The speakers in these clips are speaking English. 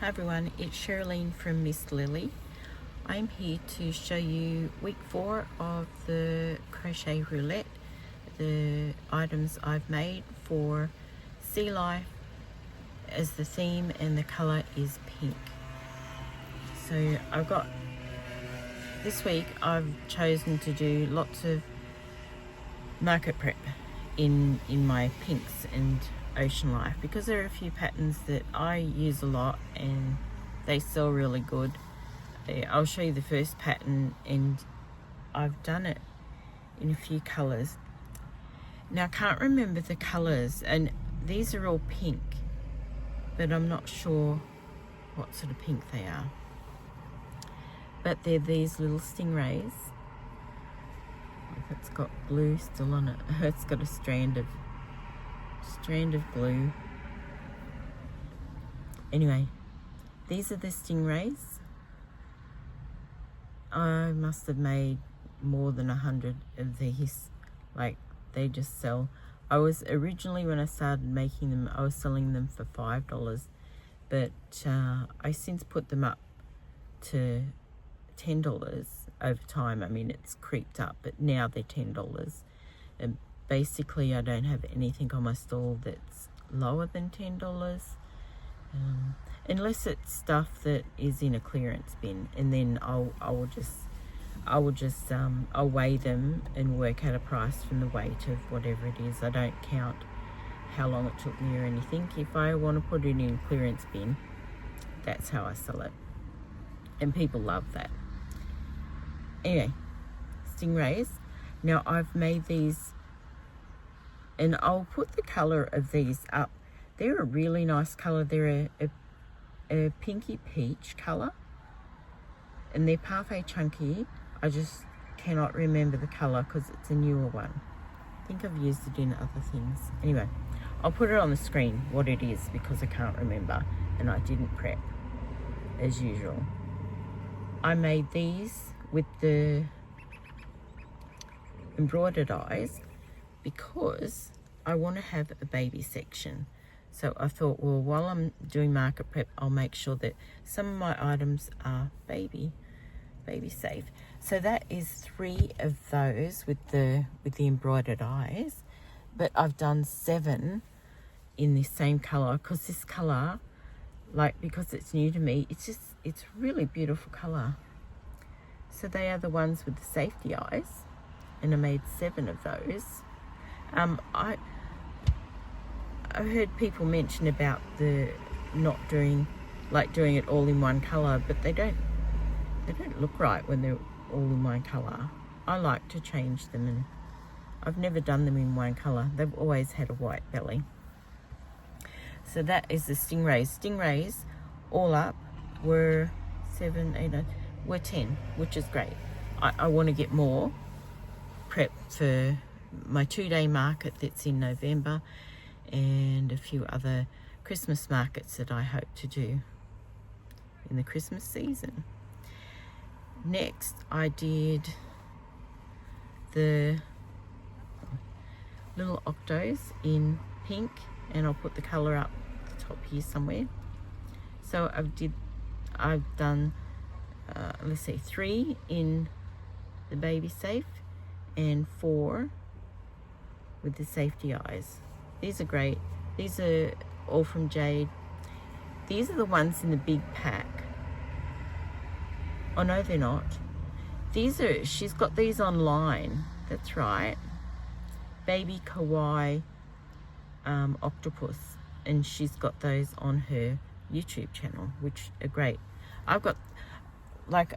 Hi everyone, it's Sherilyn from Miss Lily. I'm here to show you week 4 of the Crochet Roulette, the items I've made for Sea Life as the theme, and the colour is pink. So this week I've chosen to do lots of market prep in my pinks and Ocean Life, because there are a few patterns that I use a lot and they sell really good. I'll show you the first pattern, and I've done it in a few colours. Now I can't remember the colours, and these are all pink, but I'm not sure what sort of pink they are. But they're these little stingrays. It's got blue still on it. It's got a strand of blue. Anyway, these are the stingrays. I must have made more than 100 of these. Like, they just sell. I was originally, when I started making them, I was selling them for $5, but I since put them up to $10 over time. I mean, it's creeped up, but now they're $10. And basically I don't have anything on my stall that's lower than $10, unless it's stuff that is in a clearance bin, and then I'll weigh them and work out a price from the weight of whatever it is. I don't count how long it took me or anything. If I want to put it in a clearance bin, that's how I sell it, and people love that. Anyway, stingrays. Now I've made these, and I'll put the colour of these up. They're a really nice colour. They're a pinky peach colour, and they're parfait chunky. I just cannot remember the colour because it's a newer one. I think I've used it in other things. Anyway, I'll put it on the screen what it is, because I can't remember and I didn't prep as usual. I made these with the embroidered eyes because I want to have a baby section. So I thought, well, while I'm doing market prep, I'll make sure that some of my items are baby safe. So that is 3 of those with the embroidered eyes, but I've done 7 in this same color, because this color, because it's new to me, it's really beautiful color. So they are the ones with the safety eyes, and I made 7 of those. I've heard people mention about the not doing it all in one color, but they don't look right when they're all in one color. I like to change them, and I've never done them in one color. They've always had a white belly. So that is the stingrays. Stingrays all up were 7, 8, 9, were 10, which is great. I want to get more prep for my 2-day market that's in November, and a few other Christmas markets that I hope to do in the Christmas season. Next, I did the little octos in pink, and I'll put the colour up at the top here somewhere. So I've done let's see, 3 in the baby safe and 4 with the safety eyes. These are great. These are all from Jade. These are the ones in the big pack. Oh no, they're not. She's got these online. That's right. Baby Kawai Octopus, and she's got those on her YouTube channel, which are great. I've got,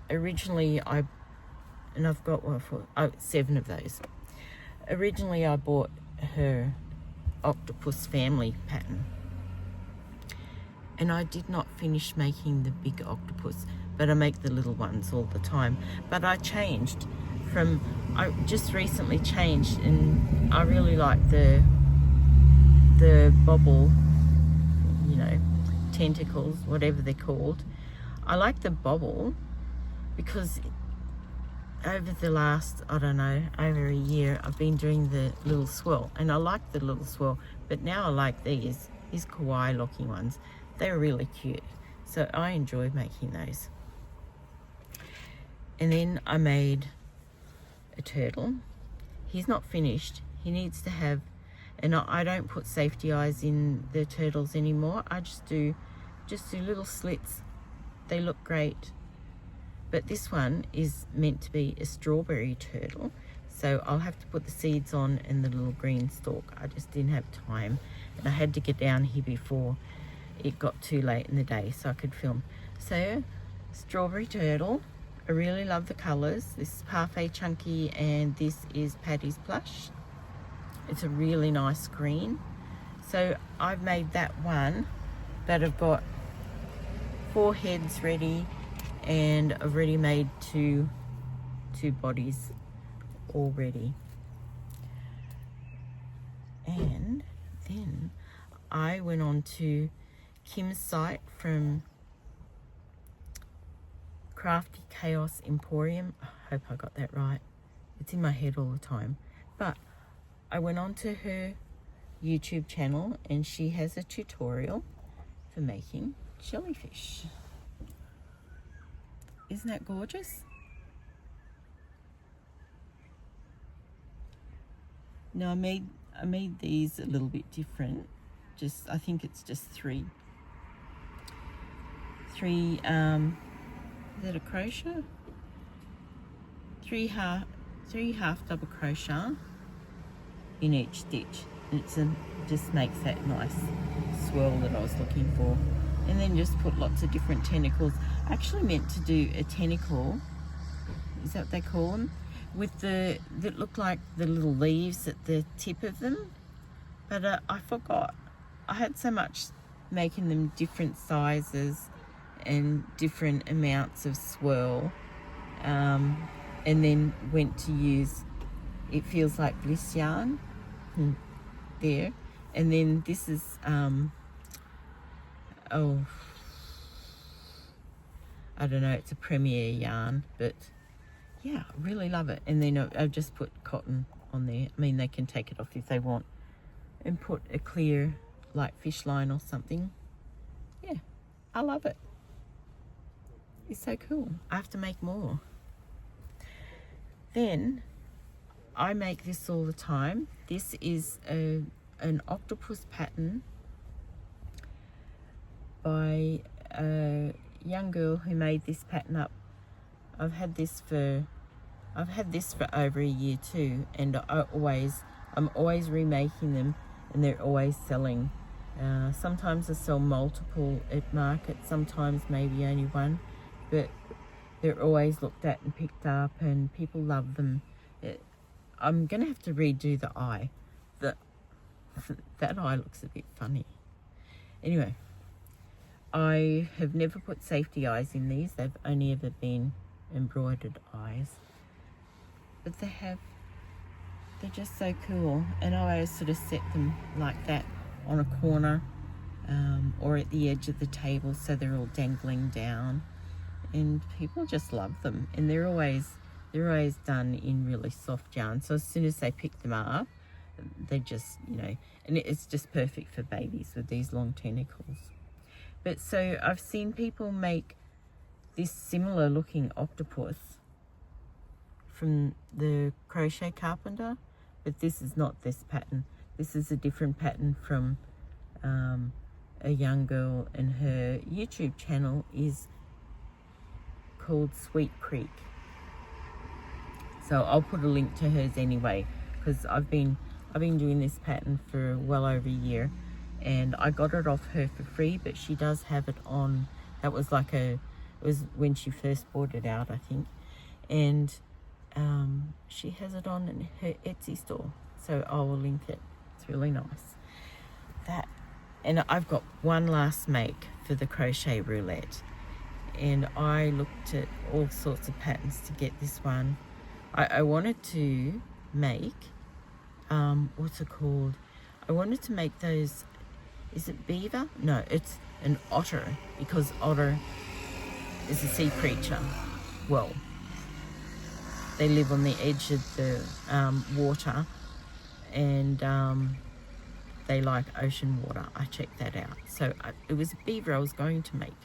originally I've got 7 of those. Originally I bought her Octopus family pattern, and I did not finish making the big octopus, but I make the little ones all the time. But I just recently changed, and I really like the bobble, tentacles, whatever they're called. I like the bobble because over the last, over a year, I've been doing the little swirl, and I like the little swirl, but now I like these Kawai looking ones. They're really cute. So I enjoy making those. And then I made a turtle. He's not finished. He needs to have, and I don't put safety eyes in the turtles anymore. I just do little slits. They look great. But this one is meant to be a strawberry turtle, so I'll have to put the seeds on and the little green stalk. I just didn't have time, and I had to get down here before it got too late in the day so I could film. So, strawberry turtle. I really love the colours. This is Parfait Chunky and this is Patty's Plush. It's a really nice green. So I've made that one, but I've got 4 heads ready, and I've already made two bodies already. And then I went on to Kim's site from Crafty Chaos Emporium. I hope I got that right. It's in my head all the time. But I went on to her YouTube channel and she has a tutorial for making jellyfish. Isn't that gorgeous? Now I made these a little bit different. I think it's just three is that a crochet? Three half double crochet in each stitch. It's just makes that nice swirl that I was looking for. And then just put lots of different tentacles. I actually meant to do a tentacle, is that what they call them? With that look like the little leaves at the tip of them. But I forgot. I had so much making them different sizes and different amounts of swirl, and then went to use It Feels Like Bliss yarn there, and then this is I don't know, it's a Premier yarn, but yeah, I really love it. And then I've just put cotton on there. I mean, they can take it off if they want and put a clear like fish line or something. Yeah, I love it. It's so cool. I have to make more. Then I make this all the time. This is an octopus pattern by a young girl who made this pattern up. I've had this for over a year too, and I'm always remaking them, and they're always selling. Sometimes I sell multiple at market, sometimes maybe only one, but they're always looked at and picked up, and people love them. I'm gonna have to redo the eye. That eye looks a bit funny. Anyway, I have never put safety eyes in these. They've only ever been embroidered eyes, but they're just so cool. And I always sort of set them like that on a corner, or at the edge of the table, so they're all dangling down, and people just love them. And they're always done in really soft yarn, so as soon as they pick them up, they just, and it's just perfect for babies with these long tentacles. But so I've seen people make this similar looking octopus from the Crochet Carpenter, but this is not this pattern. This is a different pattern from a young girl, and her YouTube channel is called Sweet Creek. So I'll put a link to hers anyway, because I've been doing this pattern for well over a year, and I got it off her for free, but she does have it on, it was when she first bought it out, I think, and she has it on in her Etsy store, so I will link it. It's really nice. And I've got one last make for the Crochet Roulette, and I looked at all sorts of patterns to get this one. I wanted to make, what's it called? I wanted to make those, is it beaver? No, it's an otter, because otter is a sea creature. Well, they live on the edge of the water, and they like ocean water. I checked that out. So it was a beaver I was going to make,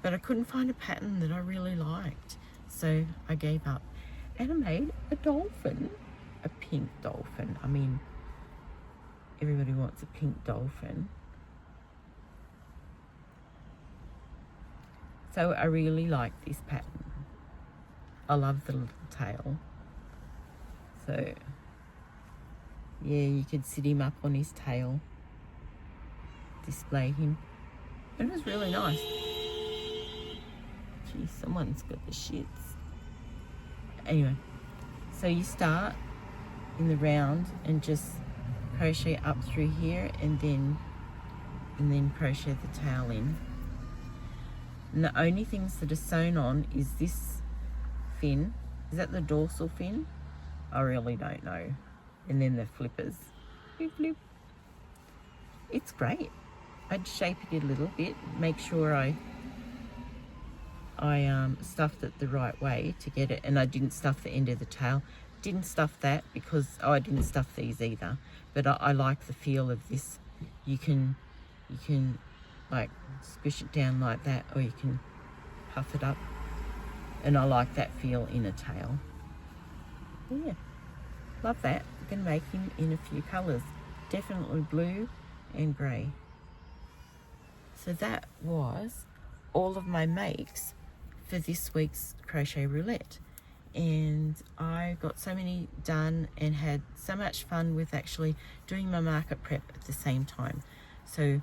but I couldn't find a pattern that I really liked, so I gave up. And I made a dolphin, a pink dolphin. I mean, everybody wants a pink dolphin. So I really like this pattern. I love the little tail. So yeah, you could sit him up on his tail, display him. It was really nice. Gee, someone's got the shits. Anyway, so you start in the round and just crochet up through here, and then crochet the tail in. And the only things that are sewn on is this fin. Is that the dorsal fin? I really don't know. And then the flippers. Flip, flip. It's great. I'd shape it a little bit, make sure I stuffed it the right way to get it, and I didn't stuff the end of the tail. Didn't stuff that because I didn't stuff these either. But I like the feel of this. You can like squish it down like that, or you can puff it up, and I like that feel in a tail. Yeah, love that. I'm gonna make him in a few colors, definitely blue and gray. So that was all of my makes for this week's Crochet Roulette, and I got so many done and had so much fun with actually doing my market prep at the same time. So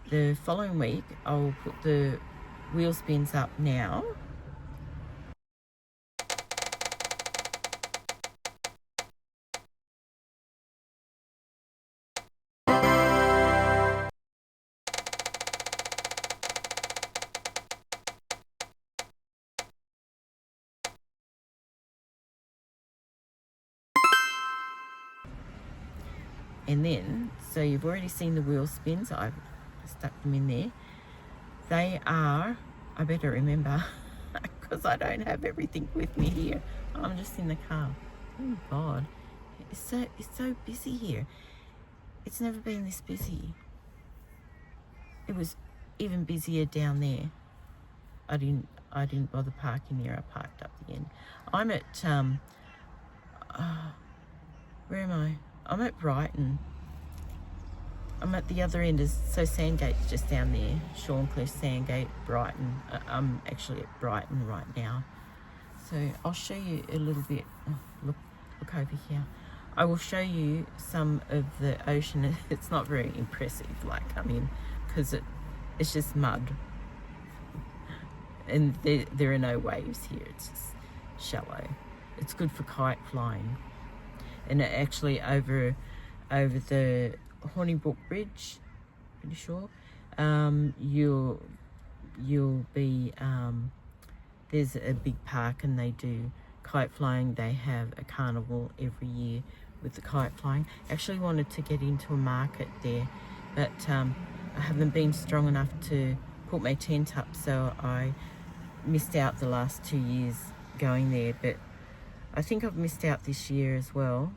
the following week I'll put the wheel spins up now. And then, so you've already seen the wheel spins. I've stuck them in there. They are, I better remember, because I don't have everything with me here. I'm just in the car. Oh God, it's so busy here. It's never been this busy. It was even busier down there. I didn't bother parking there. I parked up the end. I'm at where am I? I'm at Brighton. I'm at the other end, so Sandgate's just down there. Shorncliffe, Sandgate, Brighton. I'm actually at Brighton right now. So I'll show you a little bit. Oh, look over here. I will show you some of the ocean. It's not very impressive, like, I mean, because it's just mud. And there are no waves here. It's just shallow. It's good for kite flying. And actually over the Hornibrook Bridge, pretty sure, you'll be there's a big park and they do kite flying. They have a carnival every year with the kite flying. Actually wanted to get into a market there, but I haven't been strong enough to put my tent up, so I missed out the last 2 years going there, but I think I've missed out this year as well.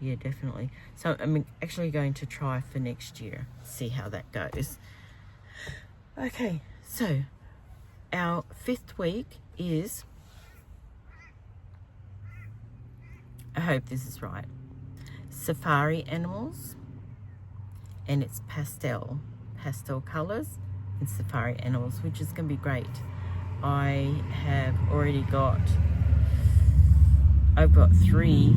Yeah, definitely. So I'm actually going to try for next year, see how that goes. Okay, so our 5th week is, I hope this is right, Safari Animals, and it's pastel colors and Safari Animals, which is going to be great. I've got 3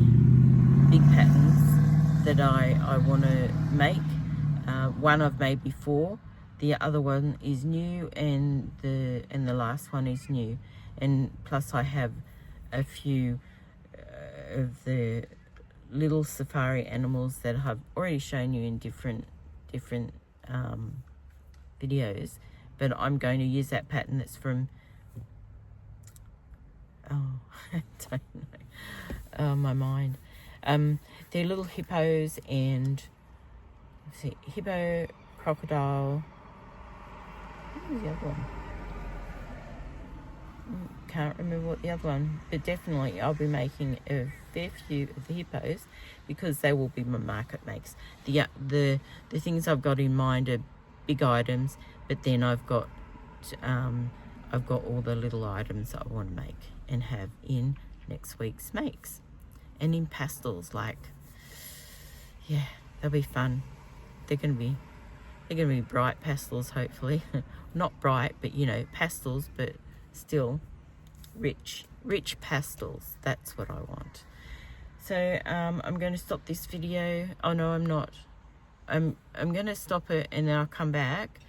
big patterns that I want to make. One I've made before, the other one is new, and the last one is new. And plus I have a few of the little safari animals that I've already shown you in different videos, but I'm going to use that pattern that's from, I don't know, my mind. They're little hippos and, let's see, hippo, crocodile, what was the other one? Can't remember what the other one, but definitely I'll be making a fair few of the hippos because they will be my market makes. The things I've got in mind are big items, but then I've got I've got all the little items that I want to make and have in next week's makes. And in pastels, like, yeah, they'll be fun. They're gonna be bright pastels, hopefully. Not bright, but you know, pastels, but still rich pastels. That's what I want. So I'm going to stop this video. Oh no, I'm not. I'm going to stop it and then I'll come back.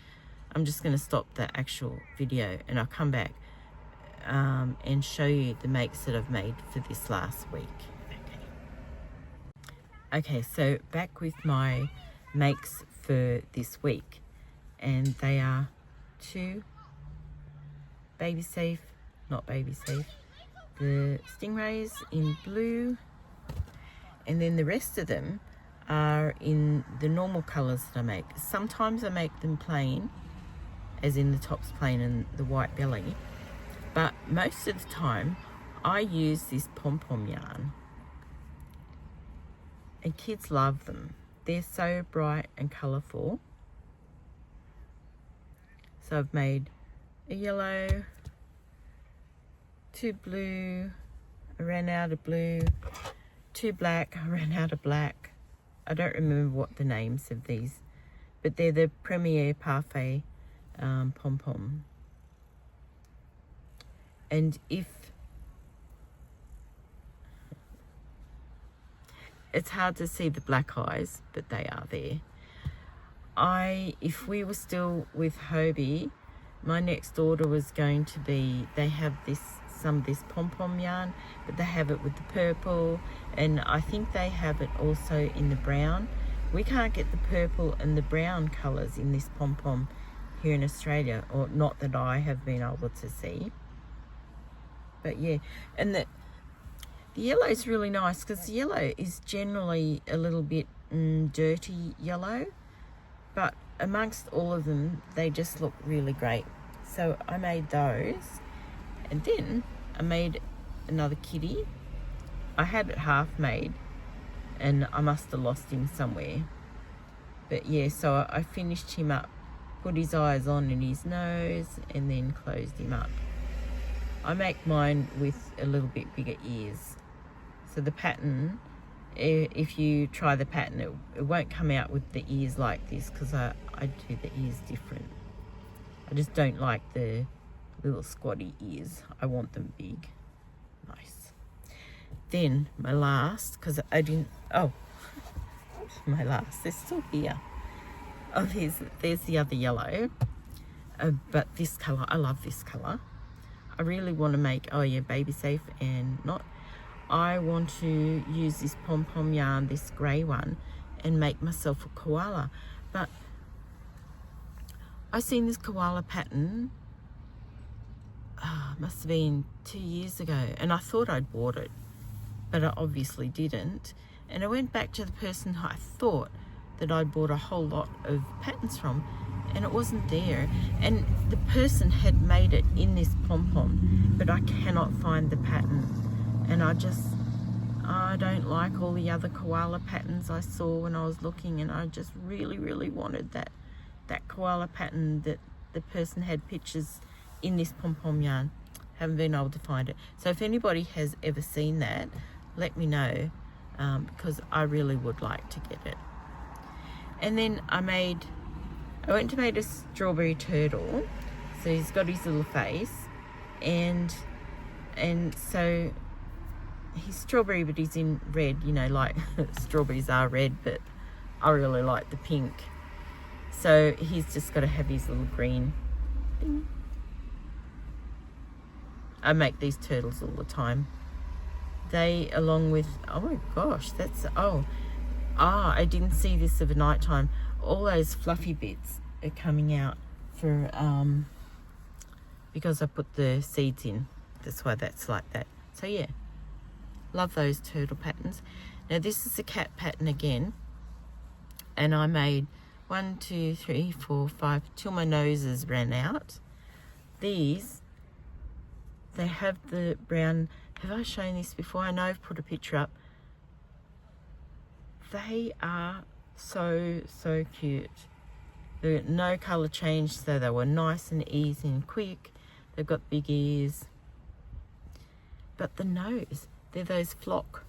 I'm just going to stop the actual video and I'll come back and show you the makes that I've made for this last week. Okay, so back with my makes for this week, and they are two baby safe, not baby safe, the stingrays in blue, and then the rest of them are in the normal colors that I make. Sometimes I make them plain, as in the top's plain and the white belly, but most of the time I use this pom-pom yarn, and kids love them. They're so bright and colourful. So I've made a yellow, two blue, I ran out of blue, two black, I ran out of black. I don't remember what the names of these, but they're the Premier Parfait pom-pom. And if it's hard to see the black eyes, but they are there. If we were still with Hobie, my next order was going to be, they have some of this pom-pom yarn, but they have it with the purple, and I think they have it also in the brown. We can't get the purple and the brown colours in this pom-pom here in Australia, or not that I have been able to see. But yeah, and the yellow is really nice because the yellow is generally a little bit dirty yellow, but amongst all of them, they just look really great. So I made those, and then I made another kitty. I had it half made, and I must have lost him somewhere. But yeah, so I finished him up, put his eyes on and his nose, and then closed him up. I make mine with a little bit bigger ears. So the pattern, if you try the pattern, it won't come out with the ears like this, because I do the ears different. I just don't like the little squatty ears. I want them big. Nice. Then my last, because I didn't, my last, they're still here. Oh, there's the other yellow. But this colour, I love this colour. I really want to make, baby safe and not. I want to use this pom-pom yarn, this grey one, and make myself a koala. But I seen this koala pattern, must have been 2 years ago, and I thought I'd bought it, but I obviously didn't. And I went back to the person who I thought that I'd bought a whole lot of patterns from, and it wasn't there. And the person had made it in this pom-pom, but I cannot find the pattern. And I don't like all the other koala patterns I saw when I was looking, and I just really, really wanted that koala pattern that the person had pictures in this pom-pom yarn. Haven't been able to find it. So if anybody has ever seen that, let me know, because I really would like to get it. And then I went to make a strawberry turtle. So he's got his little face, and so he's strawberry, but he's in red, you know, like strawberries are red, but I really like the pink. So he's just got to have his little green thing. I make these turtles all the time. They, along with, oh my gosh, I didn't see this of a night time. All those fluffy bits are coming out for, because I put the seeds in. That's why that's like that. So yeah, love those turtle patterns. Now this is the cat pattern again, and I made 1, 2, 3, 4, 5 till my noses ran out. These, they have the brown. Have I shown this before? I know I've put a picture up. They are so cute. There were no colour change, so they were nice and easy and quick. They've got big ears. But the nose, they're those flock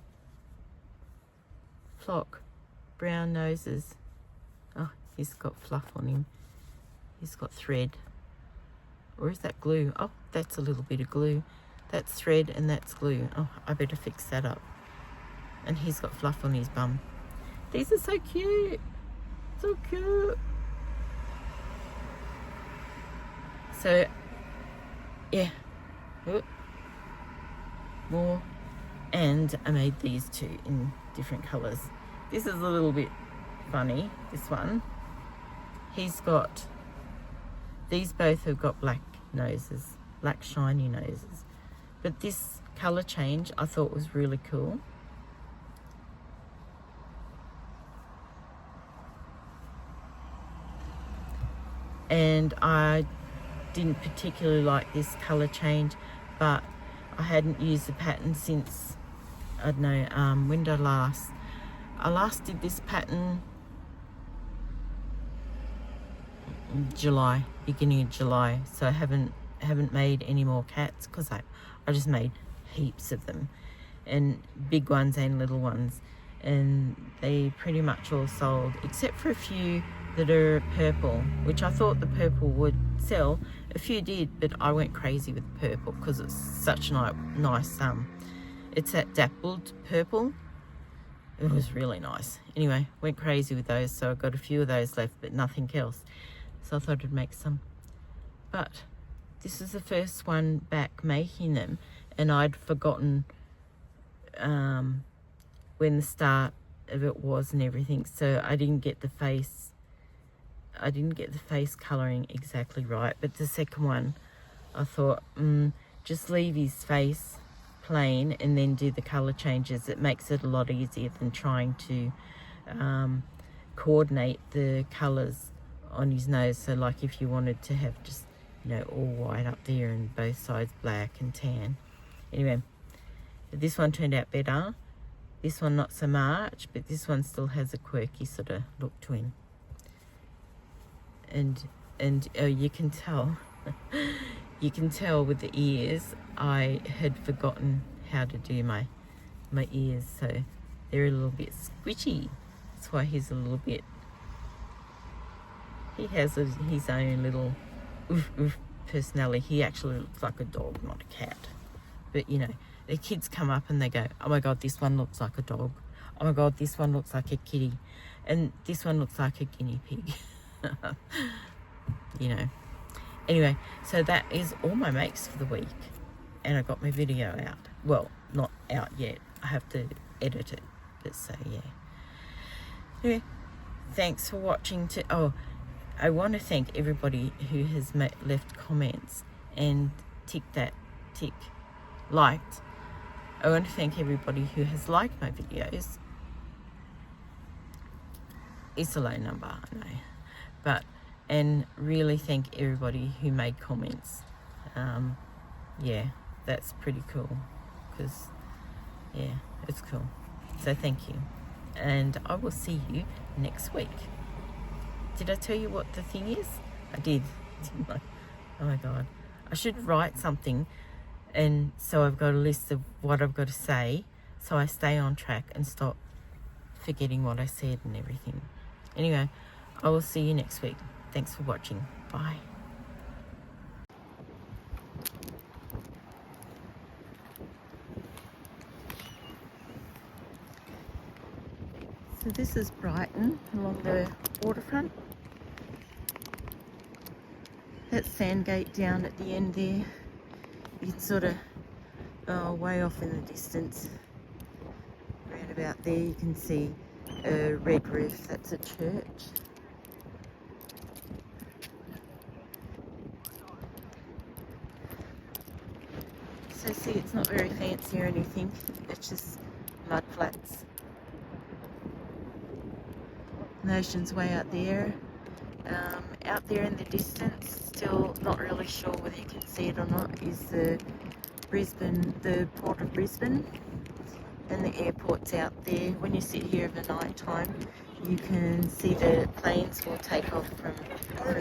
brown noses. Oh, he's got fluff on him. He's got thread. Or is that glue? Oh, that's a little bit of glue. That's thread and that's glue. Oh, I better fix that up. And he's got fluff on his bum. These are so cute. So cute. So, yeah. Oop. More. And I made these two in different colours. This is a little bit funny, this one. He's got, these both have got black noses, black shiny noses. But this colour change I thought was really cool. And I didn't particularly like this colour change, but I hadn't used the pattern since, I don't know, when did I last did this pattern in July, beginning of July. So I haven't made any more cats because I just made heaps of them, and big ones and little ones, and they pretty much all sold except for a few that are purple, which I thought the purple would sell. A few did, but I went crazy with the purple because it's such a nice it's that dappled purple. It was really nice. Anyway, went crazy with those, so I got a few of those left, but nothing else. So I thought I'd make some. But this is the first one back making them, and I'd forgotten when the start of it was and everything, so I didn't get the face colouring exactly right. But the second one, I thought, just leave his face plain and then do the colour changes. It makes it a lot easier than trying to coordinate the colours on his nose. So like if you wanted to have just, you know, all white up there and both sides black and tan. Anyway, this one turned out better. This one not so much, but this one still has a quirky sort of look to him. And you can tell you can tell with the ears, I had forgotten how to do my ears, so they're a little bit squishy. That's why he's a little bit, he has his own little oof oof personality. He actually looks like a dog, not a cat. But you know, the kids come up and they go, oh my god, this one looks like a dog. Oh my god, this one looks like a kitty. And this one looks like a guinea pig. You know. Anyway, so that is all my makes for the week. And I got my video out. Well, not out yet. I have to edit it. But so, yeah. Anyway, thanks for watching. I want to thank everybody who has left comments and liked. I want to thank everybody who has liked my videos. It's a low number, I know. And really thank everybody who made comments. Yeah, that's pretty cool, because yeah, it's cool. So thank you, and I will see you next week. Did I tell you what the thing is? I did, didn't I? Oh my god, I should write something, and so I've got a list of what I've got to say, so I stay on track and stop forgetting what I said and everything. Anyway, I will see you next week. Thanks for watching. Bye. So this is Brighton along the waterfront. That's Sandgate down at the end there. You can sort of, way off in the distance, around about there, you can see a red roof. That's a church. So see, it's not very fancy or anything, it's just mud flats. The ocean's way out there. Out there in the distance, still not really sure whether you can see it or not, is the Port of Brisbane, and the airport's out there. When you sit here of the night time, You can see the planes will take off from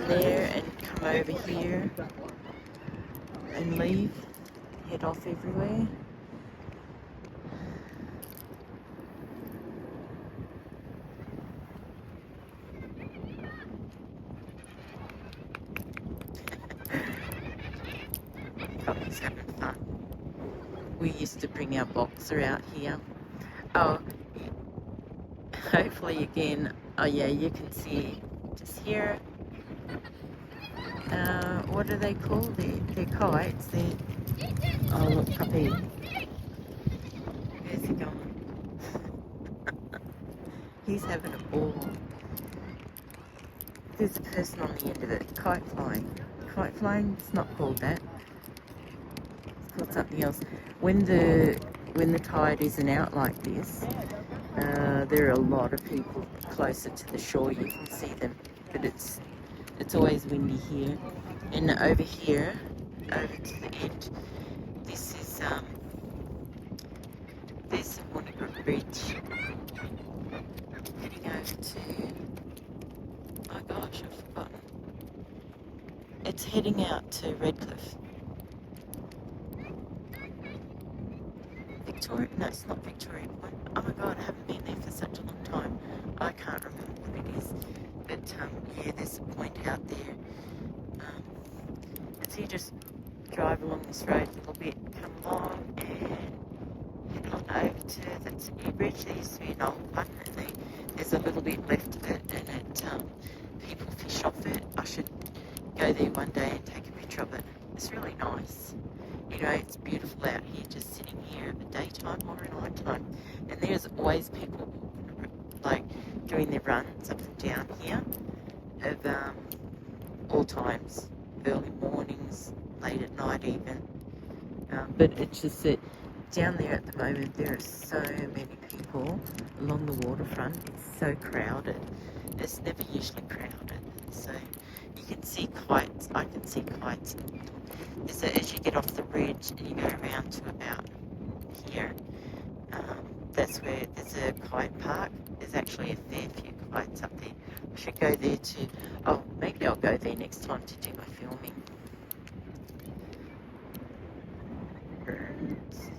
there and come over here and leave, head off everywhere. Puppy's having fun. We used to bring our boxer out here. Oh, hopefully again, oh yeah, you can see just here. What are they called? They're kites. Oh look, puppy. Where's he going? He's having a ball. There's a person on the end of it. Kite flying. Kite flying? It's not called that. It's called something else. When the tide isn't out like this, there are a lot of people closer to the shore. You can see them, but it's always windy here. And over here, over to the end, this is there's the Warnybrook Bridge. Heading over to, oh gosh, I've forgotten. It's heading out to Redcliffe. Victoria? No, it's not Victoria Point. Oh my god, I haven't been there for such a long time. I can't remember what it is. But yeah, there's a point out there. And so you just drive along this road a little bit, come along and head on over to, that's a new bridge. There used to be an old one, and there's a little bit left of it, and people fish off it. I should go there one day and take a picture of it. It's really nice. You know, it's beautiful out here, just sitting here at the daytime or at night time. And there's always people like doing their runs up and down here of all times, early mornings, late at night even. But it's just that down there at the moment there are so many people along the waterfront. It's so crowded. It's never usually crowded. So you can see kites. I can see kites. So as you get off the bridge and you go around to about here, that's where there's a kite park. There's actually a fair few kites up there. I should go there too. Oh, maybe I'll go there next time to do my filming. Birds.